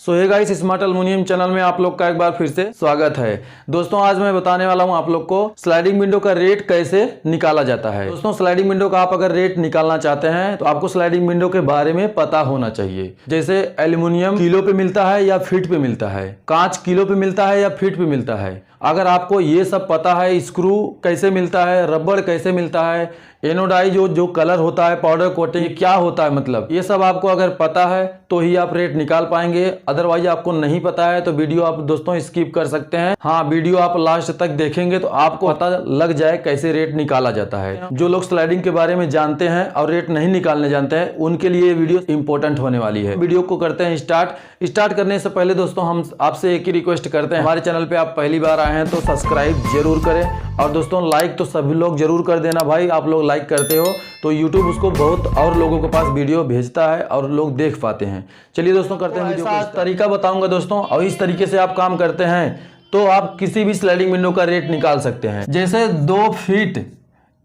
सो hey guys, smart aluminium channel में आप लोग का एक बार फिर से स्वागत है। दोस्तों आज मैं बताने वाला हूं आप लोग को स्लाइडिंग विंडो का रेट कैसे निकाला जाता है। दोस्तों स्लाइडिंग विंडो का आप अगर रेट निकालना चाहते हैं तो आपको स्लाइडिंग विंडो के बारे में पता होना चाहिए। जैसे एल्युमिनियम किलो पे मिलता है या फीट पे मिलता है, कांच किलो पे मिलता है या फीट पे मिलता है। अगर आपको ये सब पता है, स्क्रू कैसे मिलता है, रबड़ कैसे मिलता है, एनोडाइज जो कलर होता है, पाउडर कोटिंग क्या होता है, मतलब ये सब आपको अगर पता है तो ही आप रेट निकाल पाएंगे। अदरवाइज आपको नहीं पता है तो वीडियो आप दोस्तों स्किप कर सकते हैं। हाँ, वीडियो आप लास्ट तक देखेंगे तो आपको पता लग जाए कैसे रेट निकाला जाता है। जो लोग स्लाइडिंग के बारे में जानते हैं और रेट नहीं निकालने जानते हैं उनके लिए ये वीडियो इंपॉर्टेंट होने वाली है। वीडियो को करते हैं स्टार्ट करने से पहले दोस्तों हम आपसे एक ही रिक्वेस्ट करते हैं, हमारे चैनल पे आप पहली बार आए हैं तो सब्सक्राइब जरूर करें और दोस्तों लाइक तो सभी लोग जरूर कर देना भाई। आप लोग लाइक करते हो तो YouTube उसको बहुत और लोगों के पास वीडियो भेजता है और लोग देख पाते हैं। चलिए दोस्तों करते हैं वीडियो को। तरीका बताऊंगा दोस्तों और इस तरीके से आप काम करते हैं तो आप किसी भी स्लाइडिंग विंडो का रेट निकाल सकते हैं। जैसे 2 फीट,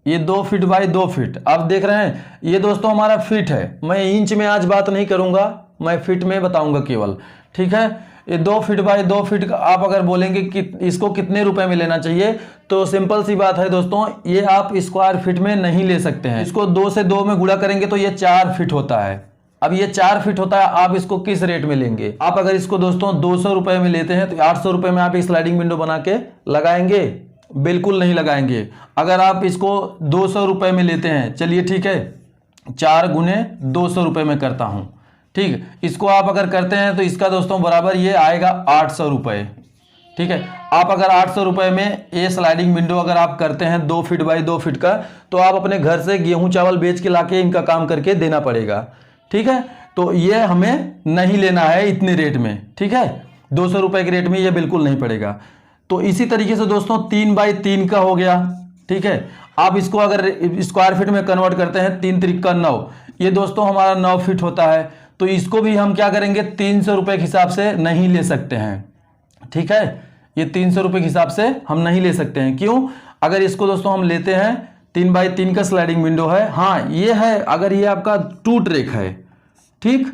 ये 2 फीट बाई 2 फीट आप देख रहे हैं, ये दोस्तों हमारा फीट है। मैं इंच में आज बात नहीं करूंगा, मैं फीट में बताऊंगा केवल, ठीक है। ये 2 फीट बाई 2 फीट का आप अगर बोलेंगे कि इसको कितने रुपए में लेना चाहिए तो सिंपल सी बात है दोस्तों, ये आप स्क्वायर फीट में नहीं ले सकते हैं। इसको 2 से 2 में गुणा करेंगे तो ये 4 फीट होता है। अब ये 4 फीट होता है, आप इसको किस रेट में लेंगे? आप अगर इसको दोस्तों 200 रुपए में लेते हैं तो 800 रुपए में आप एक स्लाइडिंग विंडो बना के लगाएंगे? बिल्कुल नहीं लगाएंगे। अगर आप इसको 200 रुपए में लेते हैं, चलिए ठीक है, 4 गुने 200 रुपए में करता हूं, ठीक। इसको आप अगर करते हैं तो इसका दोस्तों बराबर ये आएगा 800 रुपए, ठीक है। आप अगर 800 रुपए में ये स्लाइडिंग विंडो अगर आप करते हैं 2 फीट बाई 2 फीट का, तो आप अपने घर से गेहूं चावल बेच के लाके इनका काम करके देना पड़ेगा, ठीक है। तो ये हमें नहीं लेना है इतने रेट में, ठीक है। 200 रुपए के रेट में ये बिल्कुल नहीं पड़ेगा। तो इसी तरीके से दोस्तों 3 बाई 3 का हो गया, ठीक है। आप इसको अगर स्क्वायर फीट में कन्वर्ट करते हैं, 3 त्रिक 9, ये दोस्तों हमारा 9 फीट होता है। तो इसको भी हम क्या करेंगे, 300 रुपए के हिसाब से नहीं ले सकते हैं, ठीक है। ये 300 रुपए के हिसाब से हम नहीं ले सकते हैं। क्यों? अगर इसको दोस्तों हम लेते हैं 3 बाई 3 का स्लाइडिंग विंडो है, हाँ ये है, अगर ये आपका 2 ट्रैक है, ठीक,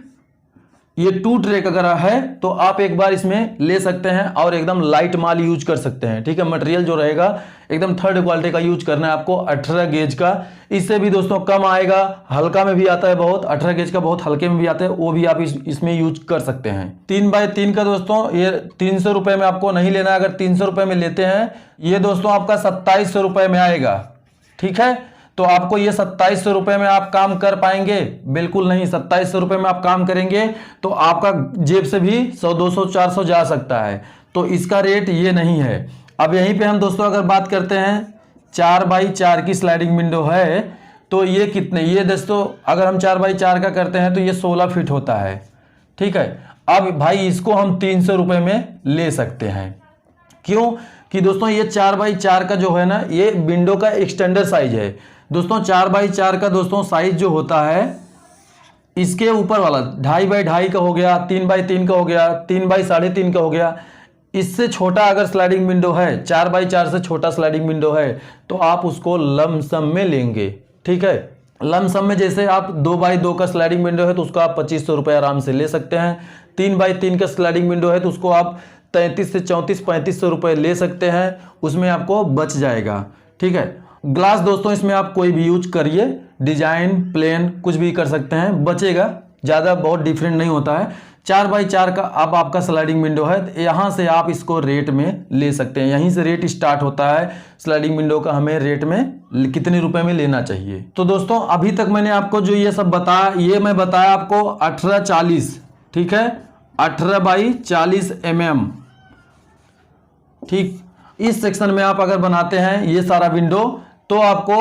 ये 2 ट्रैक अगर है तो आप एक बार इसमें ले सकते हैं और एकदम लाइट माल यूज कर सकते हैं, ठीक है। मटेरियल जो रहेगा एकदम थर्ड क्वालिटी का यूज करना है आपको, 18 गेज का। इससे भी दोस्तों कम आएगा, हल्का में भी आता है बहुत, 18 गेज का बहुत हल्के में भी आता है, वो भी आप इसमें यूज कर सकते हैं। 3 बाई 3 का दोस्तों ये 300 रुपए में आपको नहीं लेना है। अगर 300 रुपए में लेते हैं ये दोस्तों आपका 2700 रुपए में आएगा, ठीक है। तो आपको ये 2700 रुपए में आप काम कर पाएंगे? बिल्कुल नहीं। 2700 रुपए में आप काम करेंगे तो आपका जेब से भी 100, 200, 400 जा सकता है। तो इसका रेट ये नहीं है। अब यहीं पे हम दोस्तों अगर बात करते हैं 4 बाई 4 की स्लाइडिंग विंडो है तो ये कितने, ये दोस्तों अगर हम 4 बाई 4 का करते हैं तो ये 16 फीट होता है, ठीक है। अब भाई इसको हम 300 रुपए में ले सकते हैं। क्यों? कि दोस्तों ये 4 बाई 4 का जो है ना, ये विंडो का एक्सटेंडर साइज है दोस्तों। 4 बाई 4 का दोस्तों साइज जो होता है, इसके ऊपर वाला 2.5 बाई 2.5 का हो गया, 3 बाई 3 का हो गया, 3 बाई 3.5 का हो गया। इससे छोटा अगर स्लाइडिंग विंडो है, 4 बाई 4 से छोटा स्लाइडिंग विंडो है तो आप उसको लमसम में लेंगे, ठीक है। लमसम में जैसे आप 2 बाई 2 का स्लाइडिंग विंडो है तो उसको आप 2500 रुपये आराम से ले सकते हैं। 3 बाई 3 का स्लाइडिंग विंडो है तो उसको आप 33 से 3500 रुपये ले सकते हैं, उसमें आपको बच जाएगा, ठीक है। ग्लास दोस्तों इसमें आप कोई भी यूज करिए, डिजाइन प्लेन कुछ भी कर सकते हैं, बचेगा, ज़्यादा बहुत डिफरेंट नहीं होता है। 4 बाई 4 का अब आपका स्लाइडिंग विंडो है, यहाँ से आप इसको रेट में ले सकते हैं। यहीं से रेट स्टार्ट होता है स्लाइडिंग विंडो का, हमें रेट में कितने रुपए में लेना चाहिए। तो दोस्तों अभी तक मैंने आपको जो ये सब बताया, ये मैं बताया आपको 18-40, ठीक है, 18 बाई 40 mm, ठीक। इस सेक्शन में आप अगर बनाते हैं ये सारा विंडो तो आपको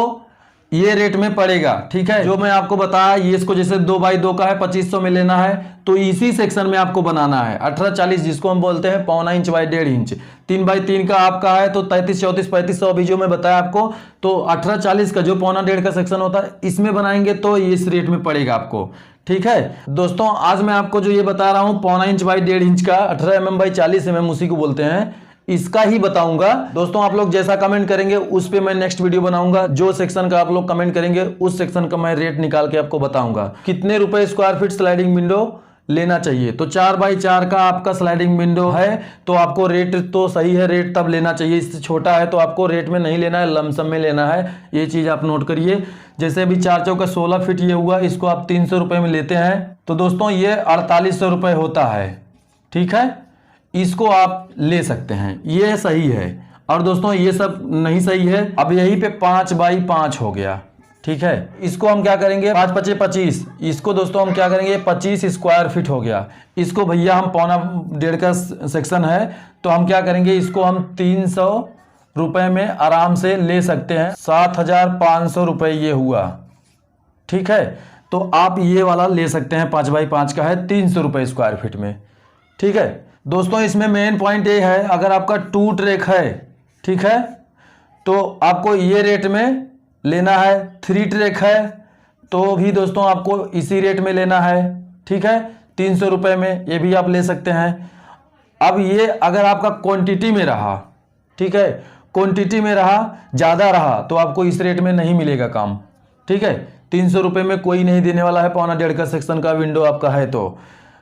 ये रेट में पड़ेगा, ठीक है। जो मैं आपको बताया ये इसको जैसे 2 बाई 2 का है, 2500 में लेना है तो इसी सेक्शन में आपको बनाना है। 18-40 जिसको हम बोलते हैं 1.25 इंच बाई 1.5 इंच। 3 बाई 3 का आपका है तो 33, 34, 3500 अभी जो मैं बताया आपको, तो 18-40 का जो 1.25 का सेक्शन होता है इसमें बनाएंगे तो इस रेट में पड़ेगा आपको, ठीक है। दोस्तों आज मैं आपको जो ये बता रहा हूँ 1.25 इंच बाई 1.5 इंच का, 18 mm बाई 40 mm उसी को बोलते हैं, इसका ही बताऊंगा दोस्तों। आप लोग जैसा कमेंट करेंगे उस पे मैं नेक्स्ट वीडियो बनाऊंगा। जो सेक्शन का आप लोग कमेंट करेंगे उस सेक्शन का मैं रेट निकाल के आपको बताऊंगा। कितने रुपए स्क्वायर फीट स्लाइडिंग विंडो लेना चाहिए। तो 4x4 का आपका स्लाइडिंग विंडो है तो आपको रेट तो सही है, रेट तब लेना चाहिए। इससे छोटा है तो आपको रेट में नहीं लेना है, लमसम में लेना है, ये चीज़ आप नोट करिए। जैसे अभी 4 चौका 16 फीट ये हुआ, इसको आप 300 रुपये में लेते हैं तो दोस्तों ये 4800 रुपये होता है, ठीक है। इसको आप ले सकते हैं, ये सही है। और दोस्तों ये सब नहीं सही है। अब यहीं पे 5x5 हो गया, ठीक है। इसको हम क्या करेंगे, 5 × 5 = 25। इसको दोस्तों हम क्या करेंगे, 25 स्क्वायर फीट हो गया। इसको भैया हम 1.25 का सेक्शन है तो हम क्या करेंगे, इसको हम 300 रुपये में आराम से ले सकते हैं। 7500 रुपये ये हुआ, ठीक है। तो आप ये वाला ले सकते हैं, 5x5 का है, 300 रुपये स्क्वायर फीट में, ठीक है। दोस्तों इसमें मेन पॉइंट ये है, अगर आपका 2 ट्रैक है, ठीक है, तो आपको ये रेट में लेना है। 3 ट्रैक है तो भी दोस्तों आपको इसी रेट में लेना है, ठीक है, 300 रुपये में, ये भी आप ले सकते हैं। अब ये अगर आपका क्वांटिटी में रहा, ठीक है, क्वांटिटी में रहा, ज़्यादा रहा तो आपको इस रेट में नहीं मिलेगा काम, ठीक है। 300 रुपये में कोई नहीं देने वाला है, 1.25 का सेक्शन का विंडो आपका है। तो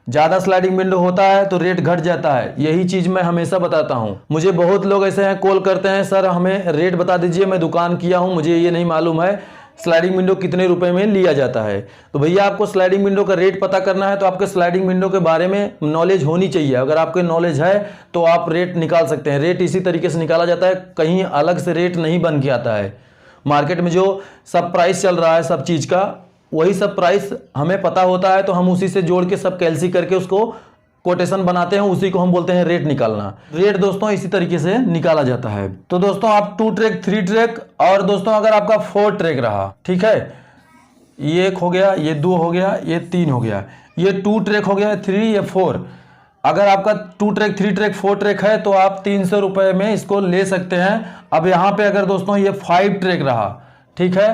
ज़्यादा स्लाइडिंग विंडो होता है तो रेट घट जाता है, यही चीज़ मैं हमेशा बताता हूँ। मुझे बहुत लोग ऐसे हैं, कॉल करते हैं, सर हमें रेट बता दीजिए, मैं दुकान किया हूँ, मुझे ये नहीं मालूम है स्लाइडिंग विंडो कितने रुपए में लिया जाता है। तो भैया आपको स्लाइडिंग विंडो का रेट पता करना है तो आपके स्लाइडिंग विंडो के बारे में नॉलेज होनी चाहिए। अगर आपके नॉलेज है तो आप रेट निकाल सकते हैं। रेट इसी तरीके से निकाला जाता है, कहीं अलग से रेट नहीं बन के आता है। मार्केट में जो सब प्राइस चल रहा है सब चीज़ का, वही सब प्राइस हमें पता होता है तो हम उसी से जोड़ के सब कैलसी करके उसको कोटेशन बनाते हैं, उसी को हम बोलते हैं रेट निकालना। रेट दोस्तों इसी तरीके से निकाला जाता है। तो दोस्तों आप 2 ट्रैक, 3 ट्रैक और दोस्तों अगर आपका 4 ट्रैक रहा, ठीक है, ये 1 हो गया, ये 2 हो गया, ये 3 हो गया, ये 2 ट्रैक हो गया, 3, ये 4। अगर आपका 2 ट्रैक, 3 ट्रैक, 4 ट्रैक है तो आप 300 रुपये में इसको ले सकते हैं। अब यहाँ पे अगर दोस्तों ये 5 ट्रैक रहा, ठीक है,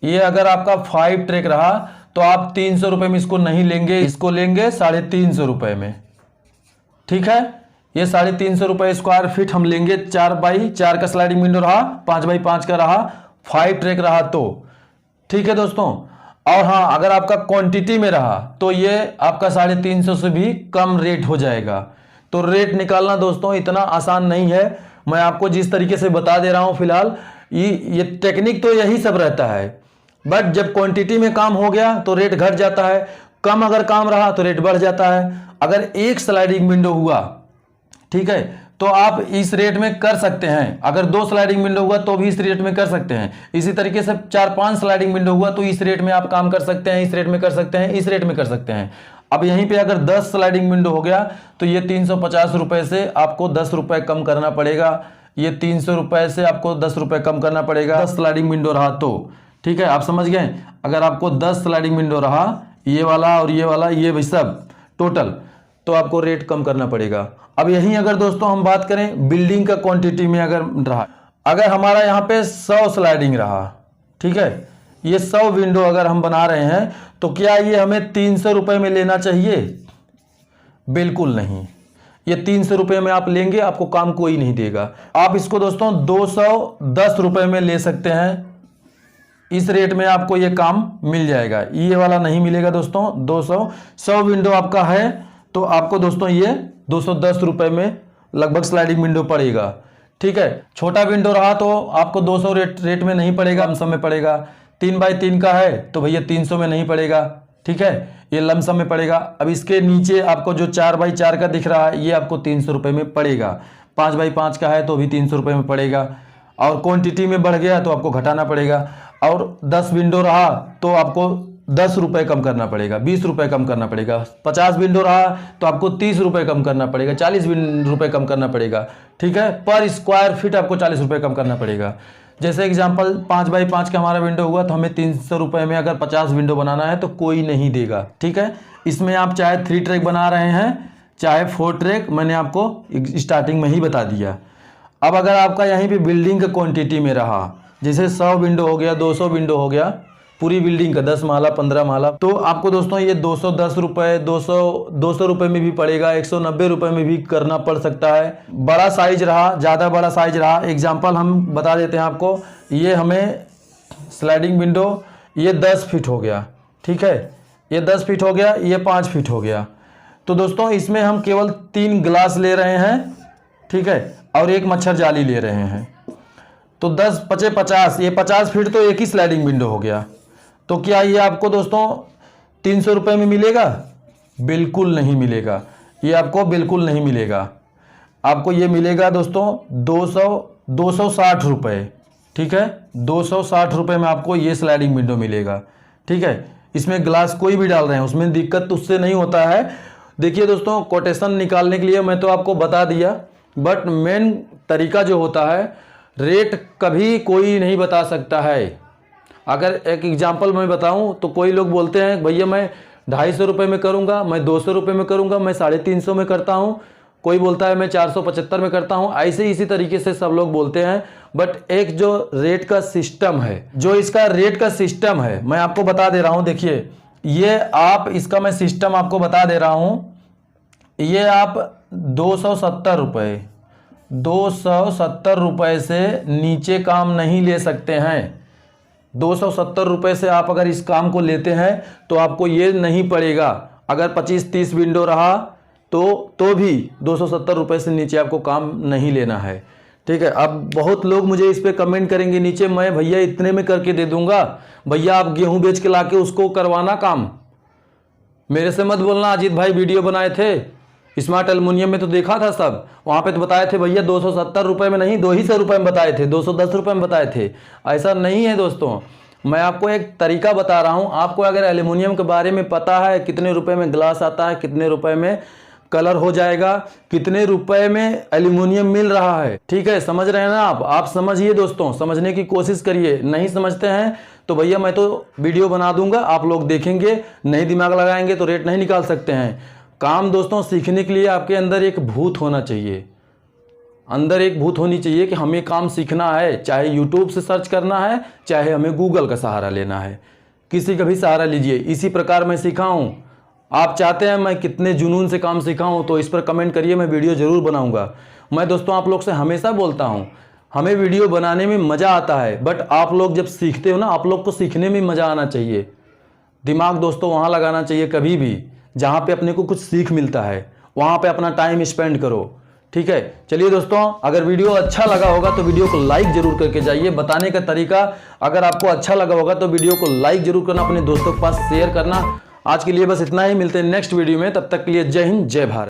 ये अगर आपका 5 ट्रैक रहा तो आप 300 रुपये में इसको नहीं लेंगे, इसको लेंगे 350 रुपये में, ठीक है। ये 350 रुपये स्क्वायर फीट हम लेंगे। 4x4 का स्लाइडिंग विंडो रहा, 5x5 का रहा, 5 ट्रैक रहा तो, ठीक है दोस्तों। और हाँ, अगर आपका क्वांटिटी में रहा तो ये आपका 350 से भी कम रेट हो जाएगा। तो रेट निकालना दोस्तों इतना आसान नहीं है, मैं आपको जिस तरीके से बता दे रहा हूँ फिलहाल, ये टेक्निक तो यही सब रहता है। बट जब क्वांटिटी में काम हो गया तो रेट घट जाता है, कम अगर काम रहा तो रेट बढ़ जाता है। अगर एक स्लाइडिंग विंडो हुआ, ठीक है, तो आप इस रेट में कर सकते हैं। अगर 2 स्लाइडिंग विंडो हुआ तो भी इस रेट में कर सकते हैं। इसी तरीके से 4-5 स्लाइडिंग विंडो हुआ तो इस रेट में आप काम कर सकते हैं, इस रेट में कर सकते हैं, इस रेट में कर सकते हैं। अब यहीं पे अगर 10 स्लाइडिंग विंडो हो गया तो ये 350 रुपये से आपको 10 रुपये कम करना पड़ेगा। ये 300 रुपये से आपको 10 रुपये कम करना पड़ेगा, 10 स्लाइडिंग विंडो रहा तो, ठीक है, आप समझ गए। अगर आपको 10 स्लाइडिंग विंडो रहा, ये वाला और ये वाला, ये भी सब टोटल, तो आपको रेट कम करना पड़ेगा। अब यहीं अगर दोस्तों हम बात करें बिल्डिंग का क्वांटिटी में अगर रहा, अगर हमारा यहाँ पे 100 स्लाइडिंग रहा, ठीक है, ये 100 विंडो अगर हम बना रहे हैं तो क्या ये हमें 300 रुपये में लेना चाहिए? बिल्कुल नहीं। ये 300 रुपये में आप लेंगे आपको काम कोई नहीं देगा। आप इसको दोस्तों 210 रुपये में ले सकते हैं, इस रेट में आपको ये काम मिल जाएगा। ये वाला नहीं मिलेगा दोस्तों। 100 विंडो आपका है तो आपको दोस्तों ये 210 रुपये में लगभग स्लाइडिंग विंडो पड़ेगा, ठीक है। छोटा विंडो रहा तो आपको 200 रेट में नहीं पड़ेगा, लमसम में पड़ेगा। 3x3 का है तो भैया 300 में नहीं पड़ेगा, ठीक है, ये लमसम में पड़ेगा। अब इसके नीचे आपको जो 4x4 का दिख रहा है ये आपको 300 रुपये में पड़ेगा। 5x5 का है तो भी 300 रुपये में पड़ेगा। और क्वांटिटी में बढ़ गया तो आपको घटाना पड़ेगा। और 10 विंडो रहा तो आपको 10 रुपये कम करना पड़ेगा, 20 रुपये कम करना पड़ेगा। 50 विंडो रहा तो आपको 30 रुपये कम करना पड़ेगा, 40 रुपये कम करना पड़ेगा, ठीक है। पर स्क्वायर फीट आपको 40 रुपये कम करना पड़ेगा। जैसे एग्जांपल 5x5 का हमारा विंडो हुआ तो हमें 300 रुपये में अगर 50 विंडो बनाना है तो कोई नहीं देगा, ठीक है। इसमें आप चाहे 3 ट्रैक बना रहे हैं चाहे 4 ट्रैक, मैंने आपको स्टार्टिंग में ही बता दिया। अब अगर आपका यहीं पे बिल्डिंग का क्वांटिटी में रहा, जैसे 100 विंडो हो गया, 200 विंडो हो गया, पूरी बिल्डिंग का 10 माला 15 माला, तो आपको दोस्तों ये 210 रुपये, 200 रुपये में भी पड़ेगा, 190 रुपये में भी करना पड़ सकता है। बड़ा साइज रहा, ज़्यादा बड़ा साइज रहा, एग्जांपल हम बता देते हैं आपको। ये हमें स्लाइडिंग विंडो ये 10 फीट हो गया, ठीक है, ये 10 फीट हो गया, ये 5 फीट हो गया। तो दोस्तों इसमें हम केवल 3 गिलास ले रहे हैं, ठीक है, और एक मच्छर जाली ले रहे हैं। तो 10 पचे 50, ये 50 फीट तो एक ही स्लाइडिंग विंडो हो गया। तो क्या ये आपको दोस्तों 300 रुपये में मिलेगा? बिल्कुल नहीं मिलेगा, ये आपको बिल्कुल नहीं मिलेगा। आपको ये मिलेगा दोस्तों 260 रुपये, ठीक है, 260 रुपये में आपको ये स्लाइडिंग विंडो मिलेगा, ठीक है। इसमें ग्लास कोई भी डाल रहे हैं, उसमें दिक्कत उससे नहीं होता है। देखिए दोस्तों, कोटेशन निकालने के लिए मैं तो आपको बता दिया, बट मेन तरीका जो होता है, रेट कभी कोई नहीं बता सकता है। अगर एक एग्जांपल मैं बताऊं तो कोई लोग बोलते हैं भैया मैं 250 रुपये में करूंगा, मैं 200 रुपये में करूंगा, मैं 350 में करता हूं, कोई बोलता है मैं 475 में करता हूं। ऐसे इसी तरीके से सब लोग बोलते हैं। बट एक जो रेट का सिस्टम है, जो इसका रेट का सिस्टम है, मैं आपको बता दे रहा हूं। देखिए ये आप, इसका मैं सिस्टम आपको बता दे रहा हूं। ये आप 270 रुपये 270 रुपये से नीचे काम नहीं ले सकते हैं। 270 रुपये से आप अगर इस काम को लेते हैं तो आपको ये नहीं पड़ेगा। अगर 25-30 विंडो रहा तो भी 270 रुपये से नीचे आपको काम नहीं लेना है, ठीक है। अब बहुत लोग मुझे इस पे कमेंट करेंगे नीचे, मैं भैया इतने में करके दे दूंगा, भैया आप गेहूं बेच के लाके उसको करवाना काम। मेरे से मत बोलना, अजीत भाई वीडियो बनाए थे स्मार्ट एल्युमिनियम में तो देखा था सब, वहां पे तो बताए थे भैया 270 रुपये में नहीं, 200 रुपये में बताए थे, 210 रुपये में बताए थे। ऐसा नहीं है दोस्तों, मैं आपको एक तरीका बता रहा हूं। आपको अगर एल्युमिनियम के बारे में पता है, कितने रुपए में ग्लास आता है, कितने रुपए में कलर हो जाएगा, कितने रुपए में एल्युमिनियम मिल रहा है, ठीक है, समझ रहे हैं ना आप समझिए दोस्तों, समझने की कोशिश करिए। नहीं समझते हैं तो भैया मैं तो वीडियो बना दूंगा, आप लोग देखेंगे, नहीं दिमाग लगाएंगे तो रेट नहीं निकाल सकते हैं। काम दोस्तों सीखने के लिए आपके अंदर एक भूत होना चाहिए, अंदर एक भूत होनी चाहिए कि हमें काम सीखना है, चाहे यूट्यूब से सर्च करना है, चाहे हमें गूगल का सहारा लेना है, किसी का भी सहारा लीजिए। इसी प्रकार मैं सीखा हूँ। आप चाहते हैं मैं कितने जुनून से काम सीखा हूँ तो इस पर कमेंट करिए, मैं वीडियो ज़रूर बनाऊँगा। मैं दोस्तों आप लोग से हमेशा बोलता हूँ, हमें वीडियो बनाने में मज़ा आता है, बट आप लोग जब सीखते हो ना, आप लोग को सीखने में मज़ा आना चाहिए। दिमाग दोस्तों वहाँ लगाना चाहिए कभी भी जहाँ पे अपने को कुछ सीख मिलता है, वहाँ पे अपना टाइम स्पेंड करो, ठीक है। चलिए दोस्तों, अगर वीडियो अच्छा लगा होगा तो वीडियो को लाइक जरूर करके जाइए। बताने का तरीका, अगर आपको अच्छा लगा होगा तो वीडियो को लाइक जरूर करना, अपने दोस्तों के पास शेयर करना। आज के लिए बस इतना ही, मिलते हैं नेक्स्ट वीडियो में, तब तक के लिए जय हिंद जय भारत।